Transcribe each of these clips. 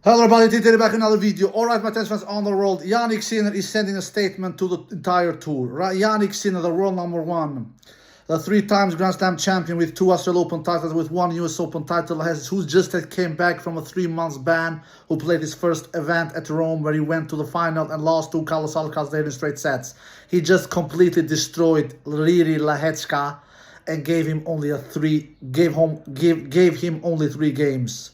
Hello everybody, today back in another video. Alright, my tennis fans on the world, Jannik Sinner is sending a statement to the entire tour. Right? Jannik Sinner, the world number one, the 3 times Grand Slam champion with 2 Australian Open titles, with 1 US Open title, who just came back from a 3-month ban, who played his first event at Rome where he went to the final and lost to Carlos Alcaraz there in straight sets. He just completely destroyed Riri Lahetska and gave him only only 3 games.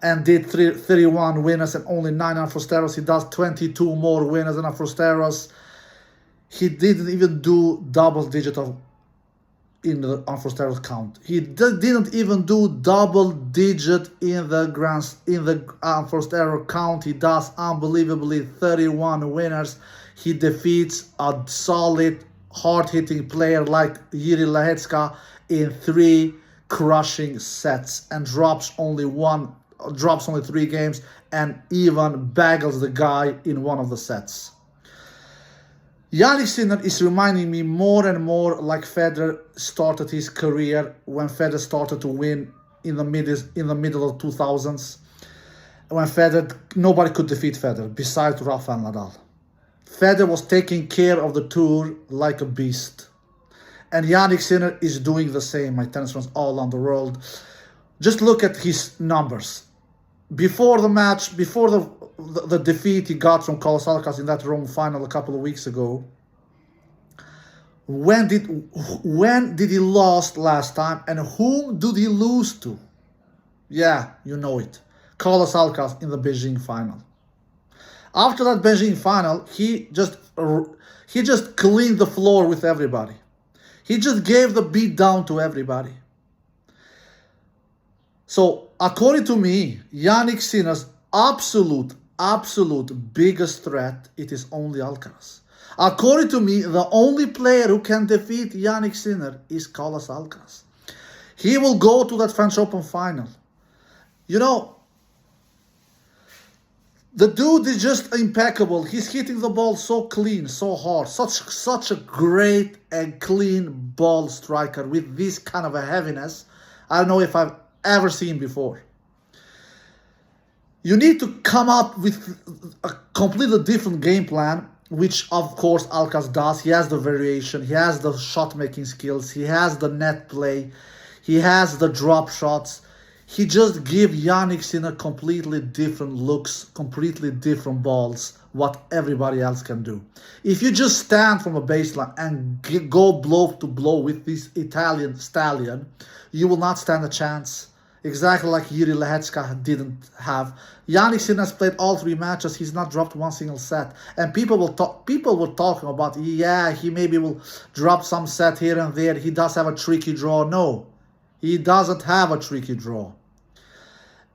And did 31 winners and only 9 Afrosteros. He does 22 more winners than Afrosteros. He didn't even do double digit in the Afrosteros count. He didn't even do double digit in the Afrosteros count. He does unbelievably 31 winners. He defeats a solid, hard-hitting player like Riri Lahetska in 3 crushing sets and drops only 3 games and even baggles the guy in one of the sets. Jannik Sinner is reminding me more and more like Federer started his career when Federer started to win in the middle of 2000s. When nobody could defeat Federer besides Rafael Nadal. Federer was taking care of the tour like a beast. And Jannik Sinner is doing the same, my tennis friends all around the world. Just look at his numbers. Before the match, before the defeat he got from Carlos Alcaraz in that Rome final a couple of weeks ago, when did he lost last time and whom did he lose to? Yeah, you know it. Carlos Alcaraz in the Beijing final. After that Beijing final, he just cleaned the floor with everybody. He just gave the beat down to everybody. So, according to me, Jannik Sinner's absolute biggest threat, it is only Alcaraz. According to me, the only player who can defeat Jannik Sinner is Carlos Alcaraz. He will go to that French Open final. You know, the dude is just impeccable. He's hitting the ball so clean, so hard. Such a great and clean ball striker with this kind of a heaviness. I don't know if I've ever seen before. You need to come up with a completely different game plan, which of course Alcaraz does. He has the variation, he has the shot making skills, he has the net play, he has the drop shots. He just gives Jannik Sinner completely different looks, completely different balls, what everybody else can do. If you just stand from a baseline and go blow to blow with this Italian stallion, you will not stand a chance. Exactly like Riri Lahetska didn't have. Jannik Sinner has played all 3 matches. He's not dropped 1 single set. And people were talking about, yeah, he maybe will drop some set here and there. He does have a tricky draw. No, he doesn't have a tricky draw.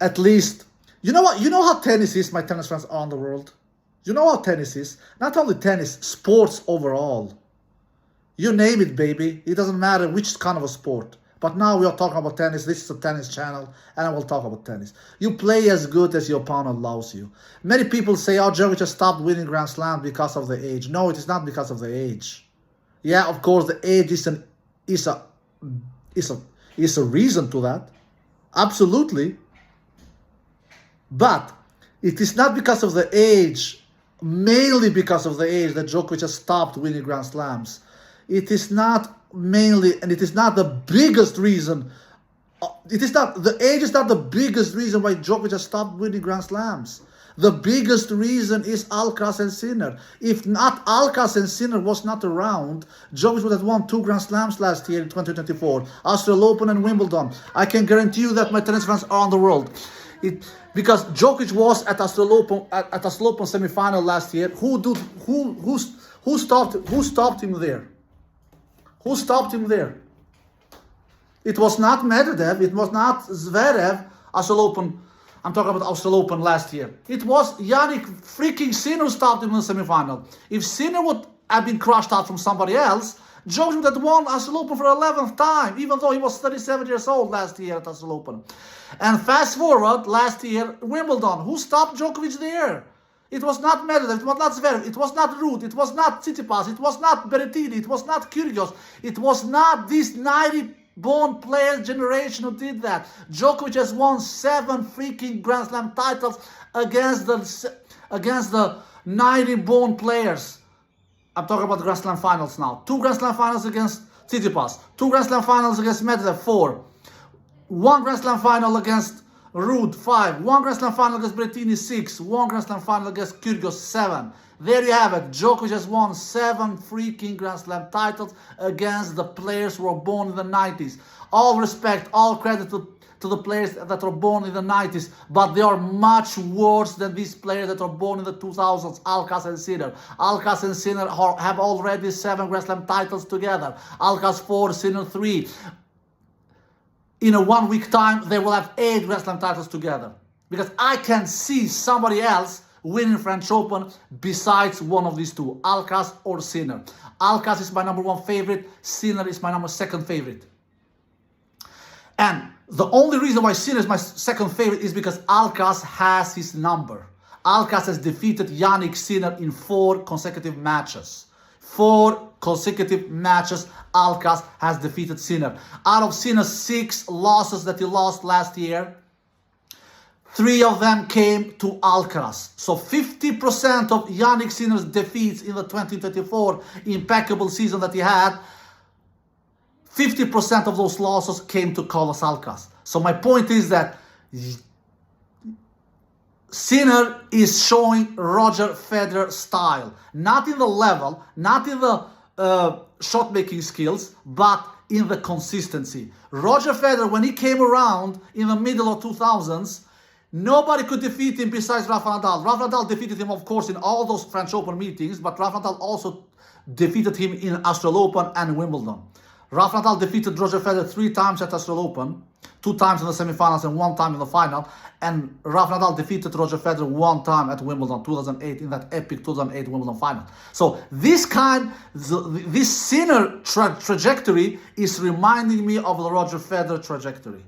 At least, you know what? You know how tennis is, my tennis fans around the world. You know how tennis is. Not only tennis, sports overall. You name it, baby. It doesn't matter which kind of a sport. But now we are talking about tennis. This is a tennis channel, and I will talk about tennis. You play as good as your opponent allows you. Many people say, oh, Djokovic has stopped winning Grand Slam because of the age. No, it is not because of the age. Yeah, of course, the age is a reason to that. Absolutely. But it is not because of the age, mainly because of the age, that Djokovic has stopped winning Grand Slams. It is not mainly, and it is not the biggest reason. The age is not the biggest reason why Djokovic has stopped winning Grand Slams. The biggest reason is Alcaraz and Sinner. If not Alcaraz and Sinner was not around, Djokovic would have won 2 Grand Slams last year in 2024, Australian Open and Wimbledon. I can guarantee you that, my tennis fans around the world. Because Djokovic was at Australian Open semi-final last year. Who stopped him there? Who stopped him there? It was not Medvedev, it was not Zverev, Australian Open. I'm talking about Australian Open last year. It was Jannik freaking Sinner who stopped him in the semi-final. If Sinner would have been crushed out from somebody else, Djokovic would have won Australian Open for the 11th time, even though he was 37 years old last year at Australian Open. And fast forward, last year, Wimbledon. Who stopped Djokovic there? It was not Medvedev, it was not Zverev, it was not Ruud, it was not Tsitsipas, it was not Berrettini, it was not Kyrgios, it was not this 90 born players generation who did that. Djokovic has won 7 freaking Grand Slam titles against the 90 born players. I'm talking about Grand Slam finals now. 2 Grand Slam finals against Tsitsipas, 2 Grand Slam finals against Medvedev, 4, 1 Grand Slam final against Ruud, 5, 1 Grand Slam final against Berrettini, 6, 1 Grand Slam final against Kyrgios, 7. There you have it. Djokovic has won 7 freaking Grand Slam titles against the players who were born in the 90s. All respect, all credit to the players that are born in the 90s, but they are much worse than these players that are born in the 2000s, Alcaraz and Sinner. Alcaraz and Sinner have already 7 Grand Slam titles together. Alcaraz 4, Sinner 3. In a 1 week time, they will have 8 Grand Slam titles together. Because I can see somebody else winning French Open besides one of these two, Alcaraz or Sinner. Alcaraz is my number 1 favorite. Sinner is my number 2 favorite. And the only reason why Sinner is my 2nd favorite is because Alcaraz has his number. Alcaraz has defeated Jannik Sinner in 4 consecutive matches. 4 consecutive matches, Alcaraz has defeated Sinner. Out of Sinner's 6 losses that he lost last year, 3 of them came to Alcaraz. So 50% of Jannik Sinner's defeats in the 2024 impeccable season that he had, 50% of those losses came to Carlos Alcaraz. So my point is that Sinner is showing Roger Federer style. Not in the level, not in the shot-making skills, but in the consistency. Roger Federer, when he came around in the middle of 2000s, nobody could defeat him besides Rafa Nadal. Rafa Nadal defeated him, of course, in all those French Open meetings, but Rafa Nadal also defeated him in Australian Open and Wimbledon. Rafa Nadal defeated Roger Federer 3 times at Australian Open, 2 times in the semifinals and 1 time in the final. And Rafa Nadal defeated Roger Federer 1 time at Wimbledon, 2008, in that epic 2008 Wimbledon final. So this Sinner trajectory is reminding me of the Roger Federer trajectory.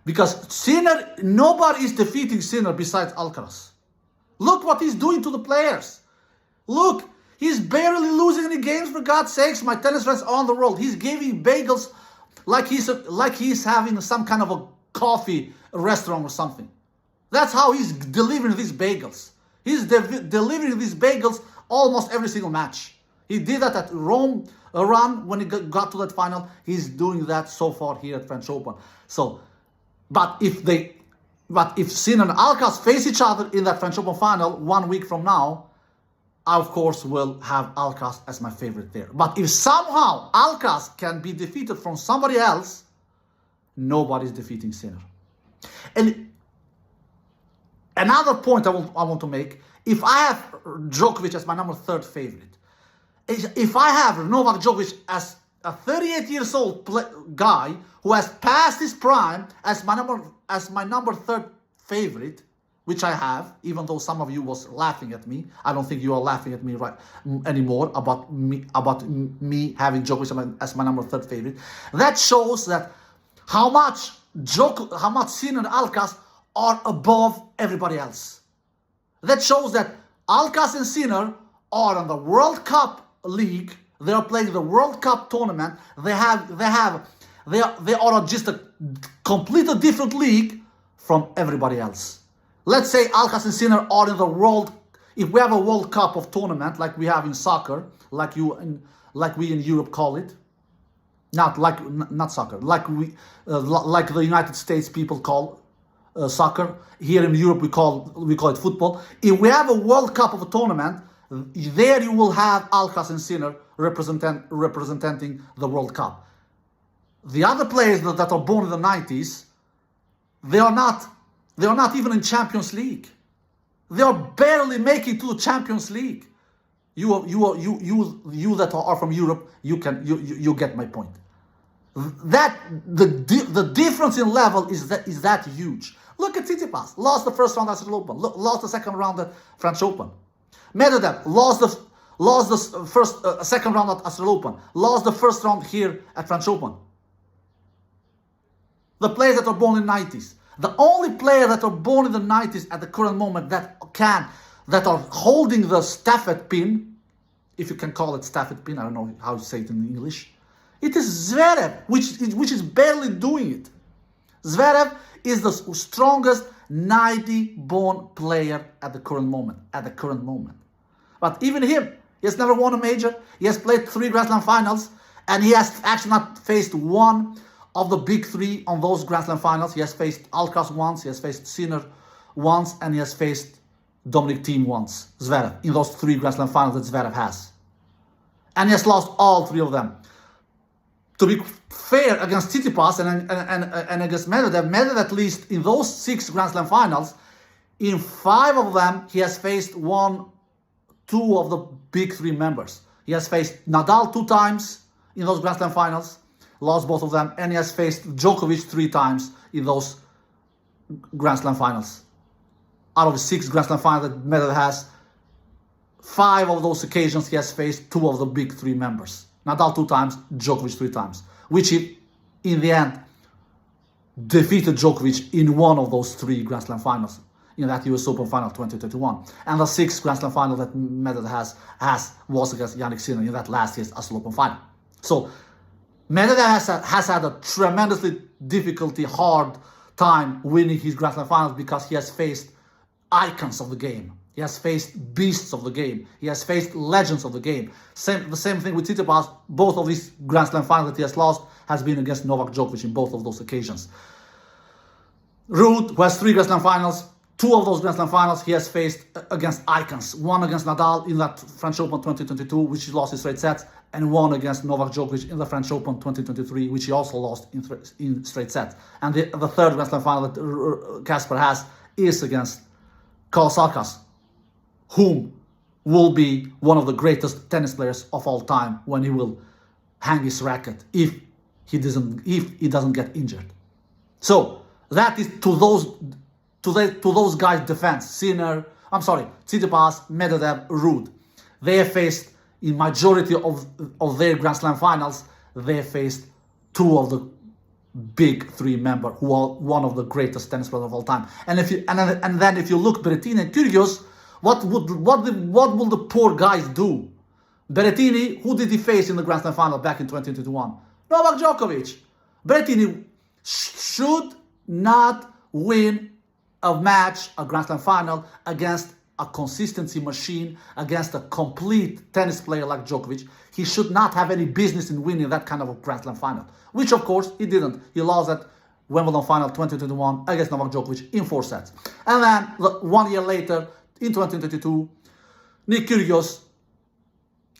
Because Sinner, nobody is defeating Sinner besides Alcaraz. Look what he's doing to the players. Look, he's barely losing any games, for God's sakes. My tennis friends on the world, he's giving bagels like he's having some kind of a coffee restaurant or something. That's how he's delivering these bagels. He's delivering these bagels almost every single match. He did that at Rome run when he got to that final. He's doing that so far here at French Open. So, but if Sinner and Alcaraz face each other in that French Open final 1 week from now, I, of course, will have Alcaraz as my favorite there. But if somehow Alcaraz can be defeated from somebody else, nobody's defeating Sinner. And another point I want to make, if I have Djokovic as my number 3rd favorite, if I have Novak Djokovic as a 38 years old guy who has passed his prime as my number 3rd favorite, which I have, even though some of you was laughing at me. I don't think you are laughing at me anymore about me having Djokovic as my number 3rd favorite. That shows that how much Sinner and Alcaraz are above everybody else. That shows that Alcaraz and Sinner are in the World Cup league. They are playing the World Cup tournament. They are just a completely different league from everybody else. Let's say Alcaraz and Sinner are in the if we have a World Cup of tournament like we have in soccer, like we in Europe call it, not soccer, like the United States people call soccer. Here in Europe we call it football. If we have a World Cup of a tournament, there you will have Alcaraz and Sinner representing the World Cup. The other players that are born in the 90s, they are not even in Champions League. They are barely making to the Champions League. You that are from Europe, you get my point. That the difference in level is that huge. Look at Tsitsipas, lost the 1st round at Australian Open, lost the 2nd round at French Open. Medvedev lost the 2nd round at Australian Open, lost the 1st round here at French Open. The players that are born in the 90s. The only player that are born in the 90s at the current moment that are holding the stafette pin, if you can call it stafette pin, I don't know how you say it in English, It is Zverev, which is barely doing it. Zverev is the strongest 90-born player at the current moment. But even him, he has never won a major. He has played 3 Grand Slam finals, and he has actually not faced one of the big 3 on those Grand Slam finals. He has faced Alcaraz once, he has faced Sinner once, and he has faced Dominic Thiem once, Zverev, in those 3 Grand Slam finals that Zverev has. And he has lost all 3 of them. To be fair, against Tsitsipas and against Medvedev, at least in those 6 Grand Slam finals, in 5 of them, he has faced 2 of the big 3 members. He has faced Nadal 2 times in those Grand Slam finals, lost both of them, and he has faced Djokovic 3 times in those Grand Slam finals. Out of the 6 Grand Slam finals that Medvedev has, 5 of those occasions he has faced 2 of the big 3 members. Nadal 2 times, Djokovic 3 times, which he, in the end, defeated Djokovic in one of those 3 Grand Slam finals, in that US Open final 2021. And the 6th Grand Slam final that Medvedev has was against Jannik Sinner in that last year's US Open final. So Medvedev has had a tremendously hard time winning his Grand Slam finals because he has faced icons of the game. He has faced beasts of the game. He has faced legends of the game. The same thing with Tsitsipas. Both of these Grand Slam finals that he has lost has been against Novak Djokovic in both of those occasions. Ruud, who has 3 Grand Slam finals, 2 of those Grand Slam finals he has faced against icons. One against Nadal in that French Open 2022, which he lost in straight sets, and one against Novak Djokovic in the French Open 2023, which he also lost in straight sets. And the 3rd Grand Slam final that Casper has is against Carlos Alcaraz, whom will be one of the greatest tennis players of all time when he will hang his racket if he doesn't get injured. So that is to those guys' defense. Tsitsipas, Medvedev, Ruud. They have faced, in majority of their Grand Slam finals, they have faced 2 of the big 3 members who are one of the greatest tennis players of all time. And then if you look Berrettini and Kyrgios, what will the poor guys do? Berrettini, who did he face in the Grand Slam final back in 2021? Novak Djokovic. Berrettini should not win a match, a Grand Slam final, against a consistency machine, against a complete tennis player like Djokovic. He should not have any business in winning that kind of a Grand Slam final, which of course he didn't. He lost at Wimbledon final 2021 against Novak Djokovic in 4 sets. And then 1 year later, in 2022, Nick Kyrgios,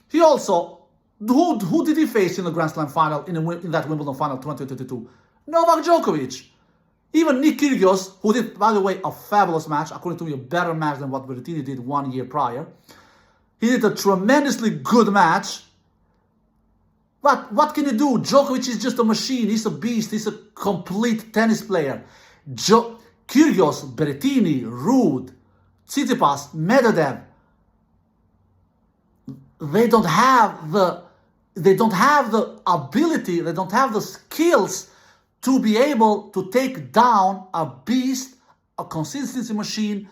he also, who did he face in the Grand Slam final, in that Wimbledon final 2022? Novak Djokovic. Even Nick Kyrgios, who did, by the way, a fabulous match, according to me, a better match than what Berrettini did 1 year prior. He did a tremendously good match. But what can you do? Djokovic is just a machine. He's a beast. He's a complete tennis player. Kyrgios, Berrettini, Ruud, Tsitsipas, Medvedev, they don't have the ability, they don't have the skills to be able to take down a beast, a consistency machine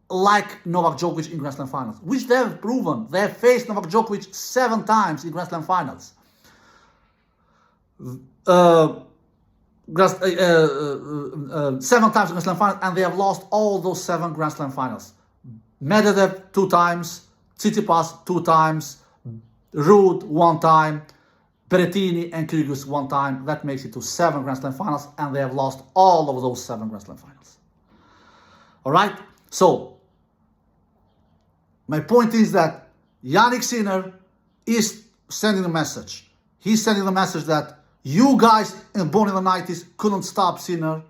like Novak Djokovic in Grand Slam finals, which they have proven. They have faced Novak Djokovic 7 times in Grand Slam finals. 7 times in Grand Slam finals, and they have lost all those 7 Grand Slam finals. Medvedev 2 times, Tsitsipas 2 times, Ruud 1 time, Berrettini and Kyrgios 1 time. That makes it to 7 Grand Slam finals, and they have lost all of those 7 Grand Slam finals. All right? So, my point is that Jannik Sinner is sending a message. He's sending the message that you guys born in the 90s couldn't stop Sinner.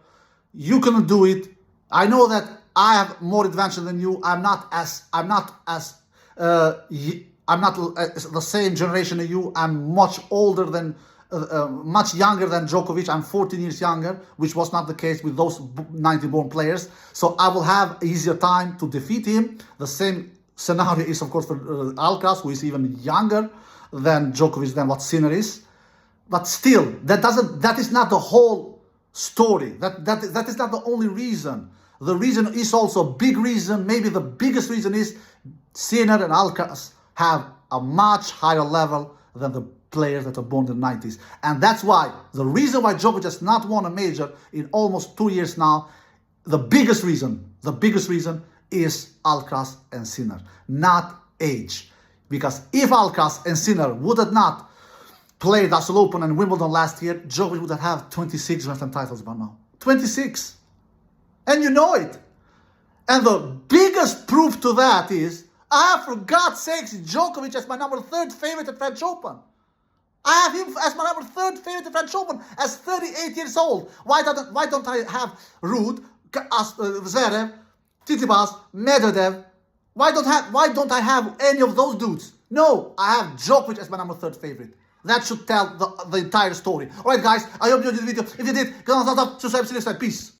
You couldn't do it. I know that I have more advantage than you. I'm not the same generation as you. I'm much older than, much younger than Djokovic. I'm 14 years younger, which was not the case with those 90-born players. So I will have easier time to defeat him. The same scenario is, of course, for Alcaraz, who is even younger than Djokovic, than what Sinner is. But still, that is not the whole story. That is not the only reason. The reason is also a big reason. Maybe the biggest reason is Sinner and Alcaraz have a much higher level than the players that are born in the 90s. And that's why, the reason why Djokovic has not won a major in almost 2 years now, the biggest reason is Alcaraz and Sinner, not age. Because if Alcaraz and Sinner would have not played Australian Open and Wimbledon last year, Djokovic would have 26 Grand Slam titles by now. 26. And you know it. And the biggest proof to that is, for God's sakes, Djokovic as my number 3rd favorite at French Open. I have him as my number 3rd favorite at French Open as 38 years old. Why don't I have Ruud, Zverev, Tsitsipas, Medvedev? Why don't I have any of those dudes? No, I have Djokovic as my number 3rd favorite. That should tell the entire story. Alright guys, I hope you enjoyed the video. If you did, go on thumbs up, subscribe, see you next time. Peace.